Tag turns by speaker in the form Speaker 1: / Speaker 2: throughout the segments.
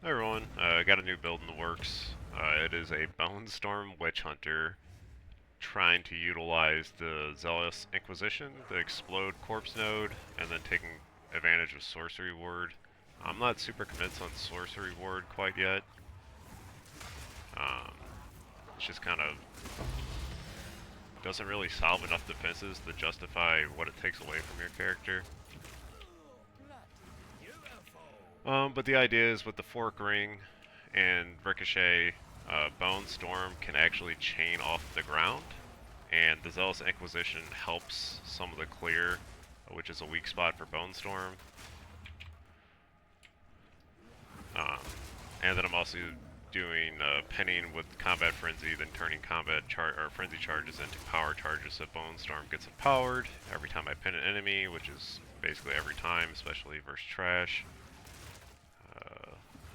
Speaker 1: Hi everyone, I got a new build in the works. It is a Bonestorm Witch Hunter trying to utilize the Zealous Inquisition, the Explode Corpse node, and then taking advantage of Sorcery Ward. I'm not super convinced on Sorcery Ward quite yet. Um, it's just kind of doesn't really solve enough defenses to justify what it takes away from your character. But the idea is with the Fork Ring and Ricochet, Bone Storm can actually chain off the ground, and the Zealous Inquisition helps some of the clear, which is a weak spot for Bone Storm. Um, and then I'm also doing penning with Combat Frenzy, then turning Frenzy charges into power charges so Bone Storm gets empowered every time I pin an enemy, which is basically every time, especially versus trash.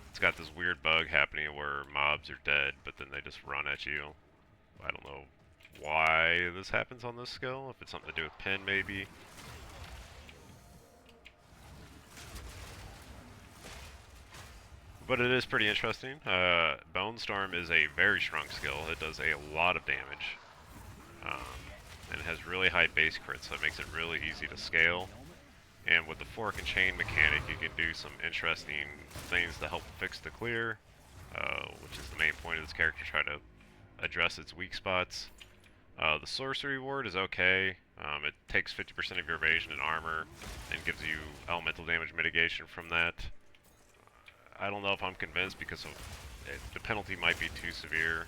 Speaker 1: It's got this weird bug happening where mobs are dead, but then they just run at you. I don't know why this happens on this skill, if it's something to do with pin maybe. But it is pretty interesting. Bone Storm is a very strong skill. It does a lot of damage. Um, and it has really high base crit, so it makes it really easy to scale. And with the fork and chain mechanic, you can do some interesting things to help fix the clear, which is the main point of this character, try to address its weak spots. The sorcery ward is okay. It takes 50% of your evasion and armor and gives you elemental damage mitigation from that. I don't know if I'm convinced because of the penalty might be too severe.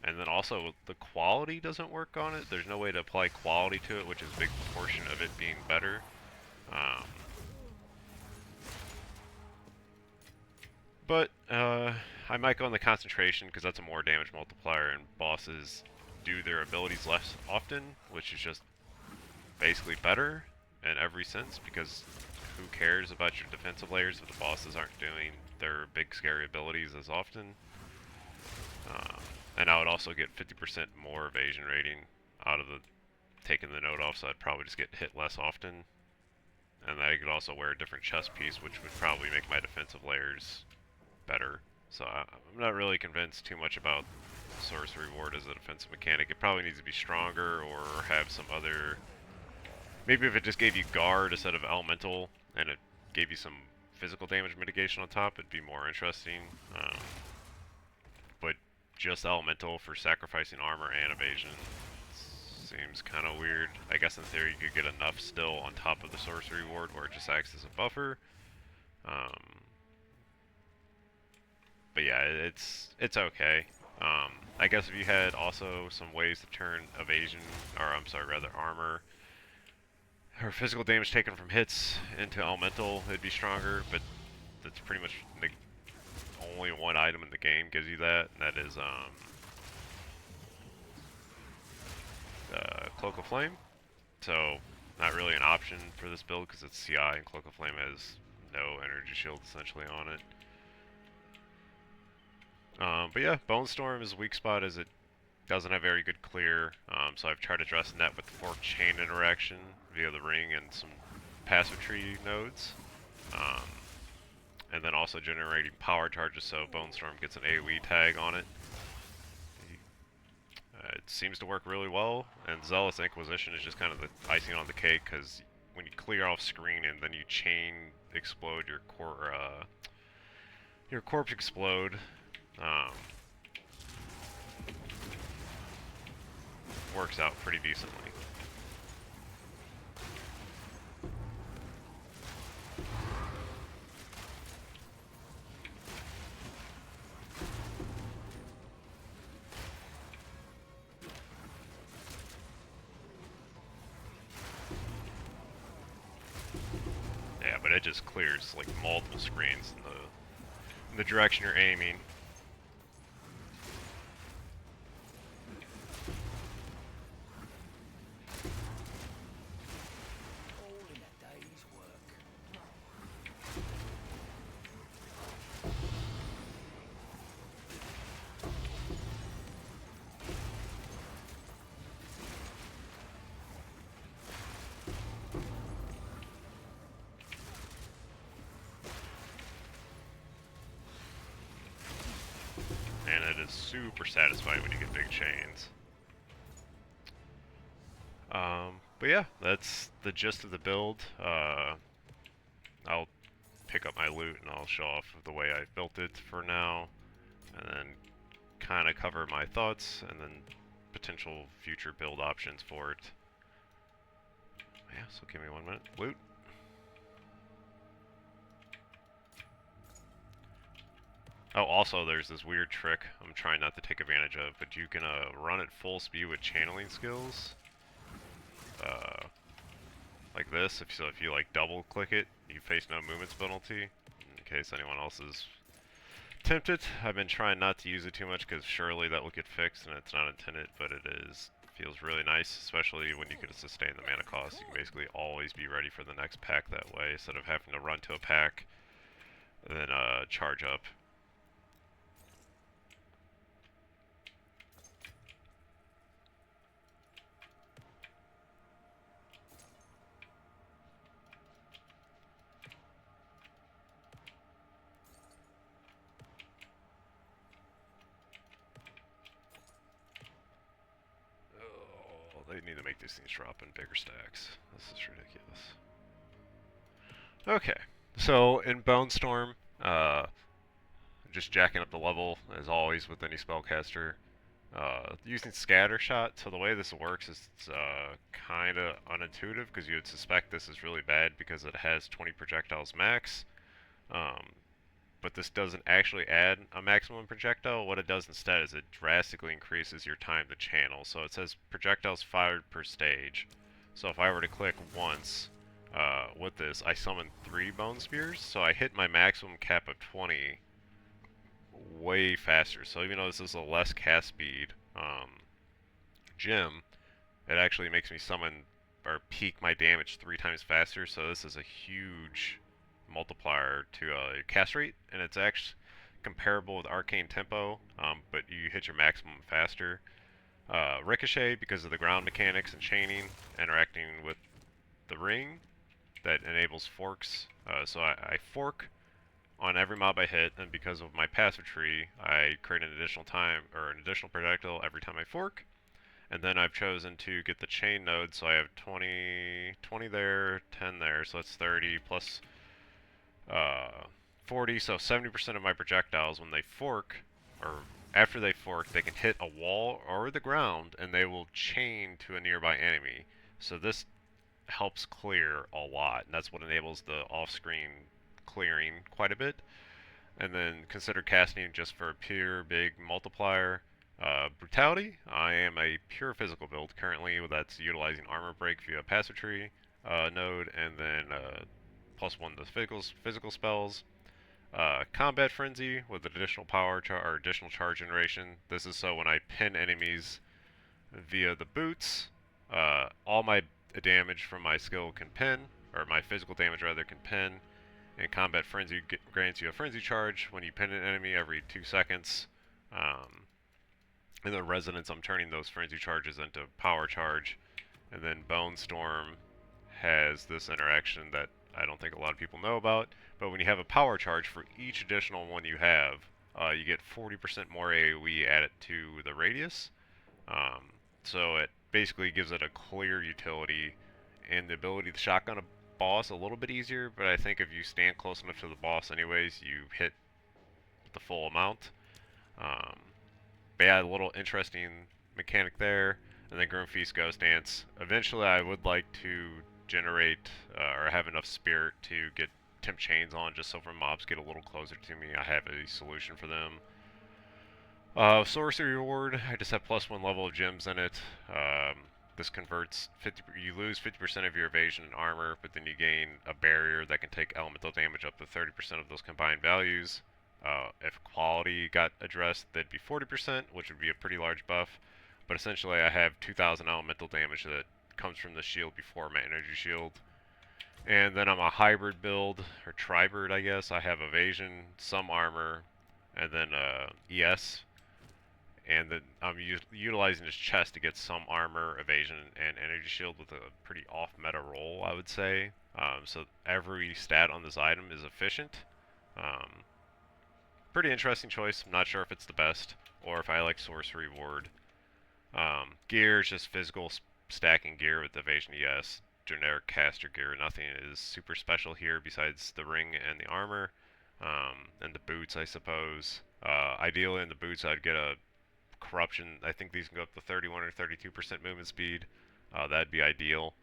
Speaker 1: And then also the quality doesn't work on it. There's no way to apply quality to it, which is a big portion of it being better. But I might go on the concentration because that's a more damage multiplier, and bosses do their abilities less often, which is just basically better in every sense, because who cares about your defensive layers if the bosses aren't doing their big scary abilities as often. And I would also get 50% more evasion rating out of taking the node off, so I'd probably just get hit less often. And I could also wear a different chest piece, which would probably make my defensive layers better. So I'm not really convinced too much about Sorcery Ward as a defensive mechanic. It probably needs to be stronger or have some other... Maybe if it just gave you guard instead of elemental and it gave you some physical damage mitigation on top, it'd be more interesting. But just elemental for sacrificing armor and evasion seems kind of weird. I guess in theory you could get enough still on top of the Sorcery Ward where it just acts as a buffer. But yeah, it's okay. I guess if you had also some ways to turn evasion, or I'm sorry, rather armor, or physical damage taken from hits into elemental, it'd be stronger, but that's pretty much the only one item in the game gives you that, and that is Cloak of Flame. So, not really an option for this build because it's CI, and Cloak of Flame has no energy shield essentially on it. But yeah, Bone Storm is a weak spot as it doesn't have very good clear, so I've tried to address net with the fork chain interaction via the ring and some passive tree nodes. And then also generating power charges so Bone Storm gets an AoE tag on it. It seems to work really well, and Zealous Inquisition is just kind of the icing on the cake because when you clear off screen and then you chain explode your corpse explode, works out pretty decently. Yeah, but it just clears like multiple screens in the direction you're aiming. super satisfying when you get big chains. But yeah, that's the gist of the build. I'll pick up my loot and I'll show off the way I built it for now, and then kind of cover my thoughts and then potential future build options for it. Yeah, so give me 1 minute. Loot. Oh, also there's this weird trick I'm trying not to take advantage of, but you can run at full speed with channeling skills. Like this, if you like double click it, you face no movements penalty. In case anyone else is tempted, I've been trying not to use it too much because surely that will get fixed and it's not intended, but it is. Feels really nice, especially when you can sustain the mana cost. You can basically always be ready for the next pack that way, instead of having to run to a pack and then charge up. They need to make these things drop in bigger stacks. This is ridiculous. Okay, so in Bone Storm, just jacking up the level as always with any spellcaster. Using Scatter Shot, so the way this works is kind of unintuitive because you would suspect this is really bad because it has 20 projectiles max. But this doesn't actually add a maximum projectile. What it does instead is it drastically increases your time to channel. So it says projectiles fired per stage. So if I were to click once with this, I summon 3 Bone Spears. So I hit my maximum cap of 20 way faster. So even though this is a less cast speed gem, it actually makes me summon or peak my damage 3 times faster. So this is a huge multiplier to cast rate, and it's actually comparable with Arcane Tempo, but you hit your maximum faster. Ricochet, because of the ground mechanics and chaining, interacting with the ring, that enables forks. So I fork on every mob I hit, and because of my passive tree, I create an additional time, or an additional projectile every time I fork. And then I've chosen to get the chain node, so I have 20 there, 10 there, so that's 30 plus 40, so 70% of my projectiles when they fork, or after they fork, they can hit a wall or the ground and they will chain to a nearby enemy. So this helps clear a lot, and that's what enables the off-screen clearing quite a bit. And then consider casting just for a pure big multiplier. Brutality, I am a pure physical build currently, that's utilizing armor break via passive tree node, and then +1 to physical spells. Combat Frenzy with additional power or additional charge generation. This is so when I pin enemies via the boots, all my damage from my skill can pin, or my physical damage rather can pin. And Combat Frenzy grants you a frenzy charge when you pin an enemy every 2 seconds. In the Resonance, I'm turning those frenzy charges into power charge. And then Bone Storm has this interaction that I don't think a lot of people know about, but when you have a power charge for each additional one you have, you get 40% more AoE added to the radius. So it basically gives it a clear utility and the ability to shotgun a boss a little bit easier, but I think if you stand close enough to the boss anyways, you hit the full amount. But yeah, a little interesting mechanic there. And then Grim Feast Ghost Dance. Eventually I would like to generate or have enough spirit to get temp chains on, just so when mobs get a little closer to me, I have a solution for them. Sorcery Reward, I just have +1 level of gems in it. This converts you lose 50% of your evasion and armor, but then you gain a barrier that can take elemental damage up to 30% of those combined values. If quality got addressed, that'd be 40%, which would be a pretty large buff. But essentially I have 2,000 elemental damage that comes from the shield before my energy shield. And then I'm a hybrid build, or tribird I guess. I have evasion, some armor, and then ES. And then I'm utilizing this chest to get some armor, evasion, and energy shield with a pretty off-meta roll, I would say. So every stat on this item is efficient. Pretty interesting choice. I'm not sure if it's the best. or if I like sorcery ward. Gear is just physical stacking gear with evasion, yes. Generic caster gear. Nothing is super special here besides the ring and the armor, and the boots, I suppose. Ideally, in the boots, I'd get a corruption. I think these can go up to 31 or 32% movement speed. That'd be ideal.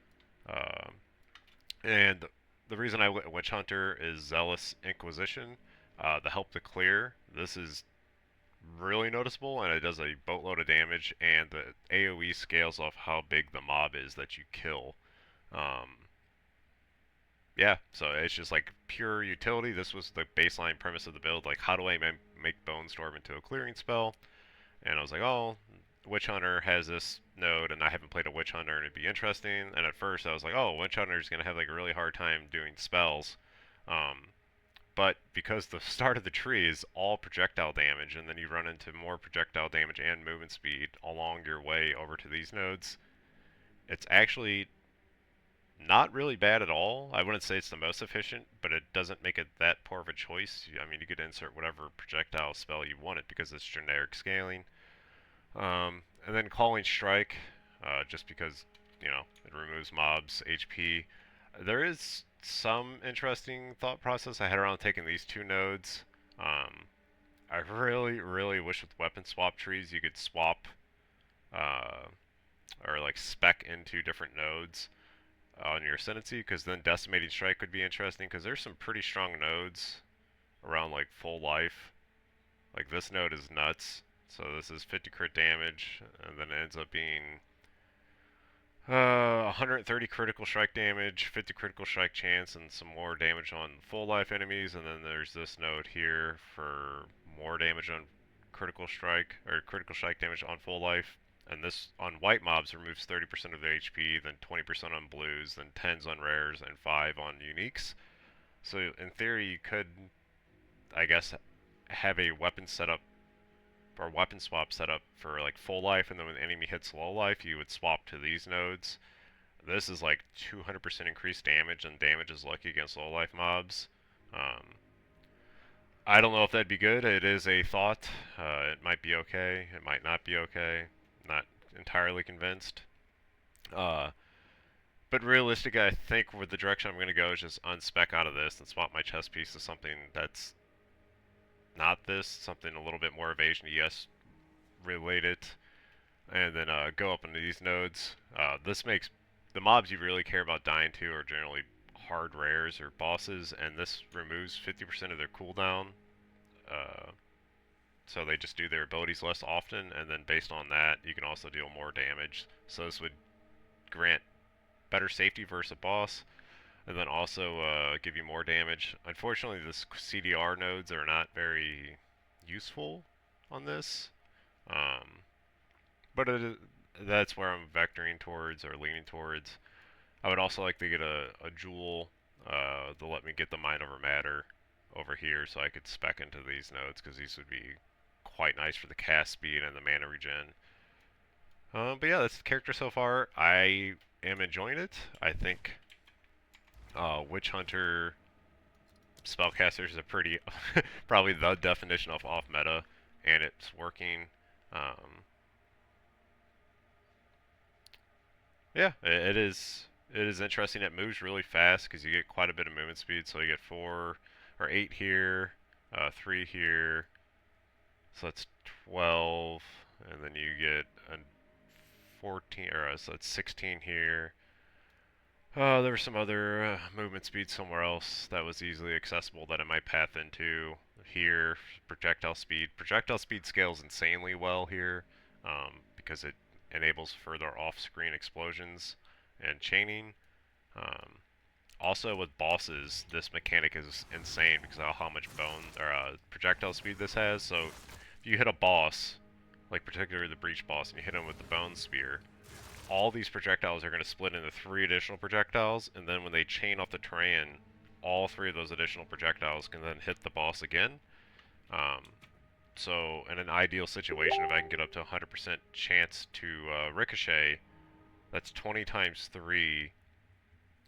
Speaker 1: Um, and the reason I went Witch Hunter is Zealous Inquisition. The help to clear. This is really noticeable, and it does a boatload of damage, and the AoE scales off how big the mob is that you kill. Um, yeah, so it's just like pure utility. This was the baseline premise of the build. Like, how do I make Bone Storm into a clearing spell? And I was like, oh, Witch Hunter has this node, and I haven't played a Witch Hunter, and it'd be interesting. And at first, I was like, oh, Witch Hunter is gonna have like a really hard time doing spells. Um, but because the start of the tree is all projectile damage, and then you run into more projectile damage and movement speed along your way over to these nodes, it's actually not really bad at all. I wouldn't say it's the most efficient, but it doesn't make it that poor of a choice. I mean, you could insert whatever projectile spell you wanted because it's generic scaling. And then Calling Strike, just because, it removes mobs' HP. There is some interesting thought process I had around taking these two nodes. Um, I really, really wish with weapon swap trees you could swap uh, or like spec into different nodes on your ascendancy, because then Decimating Strike could be interesting because there's some pretty strong nodes around like full life. Like this node is nuts. So this is 50 crit damage, and then it ends up being 130 critical strike damage, 50 critical strike chance, and some more damage on full life enemies. And then there's this node here for more damage on critical strike, or critical strike damage on full life. And this on white mobs removes 30% of their HP, then 20% on blues, then 10s on rares, and 5 on uniques. So in theory, you could, I guess, have a weapon setup or weapon swap setup for like full life, and then when the enemy hits low life, you would swap to these nodes. This is like 200% increased damage, and damage is lucky against low life mobs. Um, I don't know if that'd be good. It is a thought. It might be okay. It might not be okay. Not entirely convinced. Uh, but realistically, I think with the direction I'm going to go is just unspec out of this and swap my chess piece to something that's not this, something a little bit more evasion ES related, and then go up into these nodes. This makes the mobs you really care about dying to are generally hard rares or bosses, and this removes 50% of their cooldown. Uh, so they just do their abilities less often, and then based on that, you can also deal more damage. So this would grant better safety versus a boss, and then also give you more damage. Unfortunately, the CDR nodes are not very useful on this. Um, but that's where I'm vectoring towards or leaning towards. I would also like to get a jewel to let me get the mind over matter over here so I could spec into these nodes, because these would be quite nice for the cast speed and the mana regen. But yeah, that's the character so far. I am enjoying it. I think Witch Hunter spellcasters is a pretty, probably the definition of off meta, and it's working. Um, Yeah, it is. It is interesting. It moves really fast because you get quite a bit of movement speed. So you get 4 or 8 here, 3 here. So that's 12, and then you get a 14, or so it's 16 here. There was some other movement speed somewhere else that was easily accessible that it might path into here. Projectile speed. Projectile speed scales insanely well here because it enables further off-screen explosions and chaining. Um, Also with bosses, this mechanic is insane because of how much bone or projectile speed this has. So if you hit a boss, like particularly the breach boss, and you hit him with the bone spear, all these projectiles are going to split into 3 additional projectiles, and then when they chain off the terrain, all 3 of those additional projectiles can then hit the boss again. Um, so in an ideal situation, if I can get up to 100% chance to ricochet, that's 20 times 3,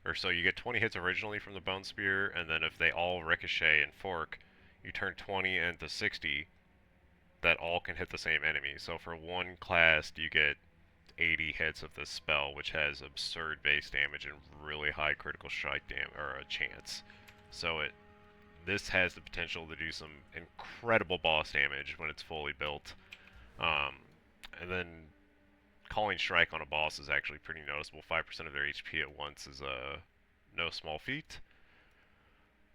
Speaker 1: or so you get 20 hits originally from the bone spear, and then if they all ricochet and fork, you turn 20 into 60, that all can hit the same enemy. So for one class, you get 80 hits of this spell, which has absurd base damage and really high critical strike or a chance. So this has the potential to do some incredible boss damage when it's fully built. Um, and then calling strike on a boss is actually pretty noticeable. 5% of their HP at once is no small feat.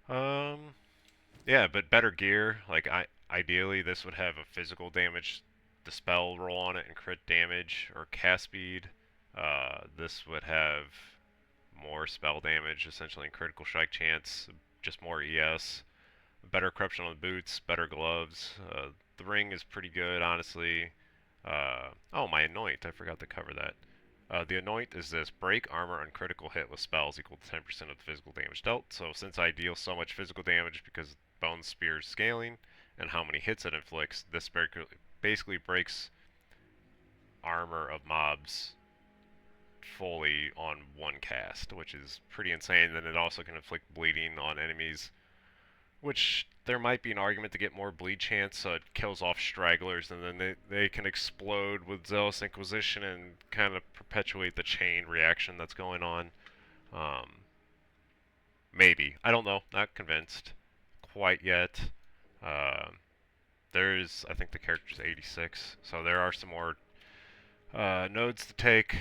Speaker 1: Yeah, but better gear. Like ideally, this would have a physical damage dispel roll on it and crit damage or cast speed. This would have more spell damage, essentially, and critical strike chance, just more ES. Better corruption on the boots, better gloves. The ring is pretty good, honestly. Oh, my anoint, I forgot to cover that. The anoint is this: break armor on critical hit with spells equal to 10% of the physical damage dealt. So since I deal so much physical damage because Bone Spear's scaling and how many hits it inflicts, this basically breaks armor of mobs fully on one cast, which is pretty insane. Then it also can inflict bleeding on enemies, which there might be an argument to get more bleed chance, so it kills off stragglers, and then they can explode with Zealous Inquisition and kind of perpetuate the chain reaction that's going on. Um, Maybe. I don't know. Not convinced quite yet. Uh, I think the character's 86, so there are some more nodes to take.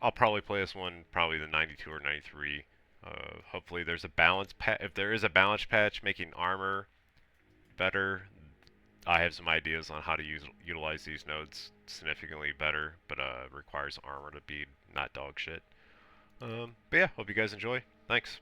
Speaker 1: I'll probably play this one, probably the 92 or 93. Hopefully there's a balance patch. If there is a balance patch making armor better, I have some ideas on how to utilize these nodes significantly better, but requires armor to be not dog shit. But yeah, hope you guys enjoy. Thanks.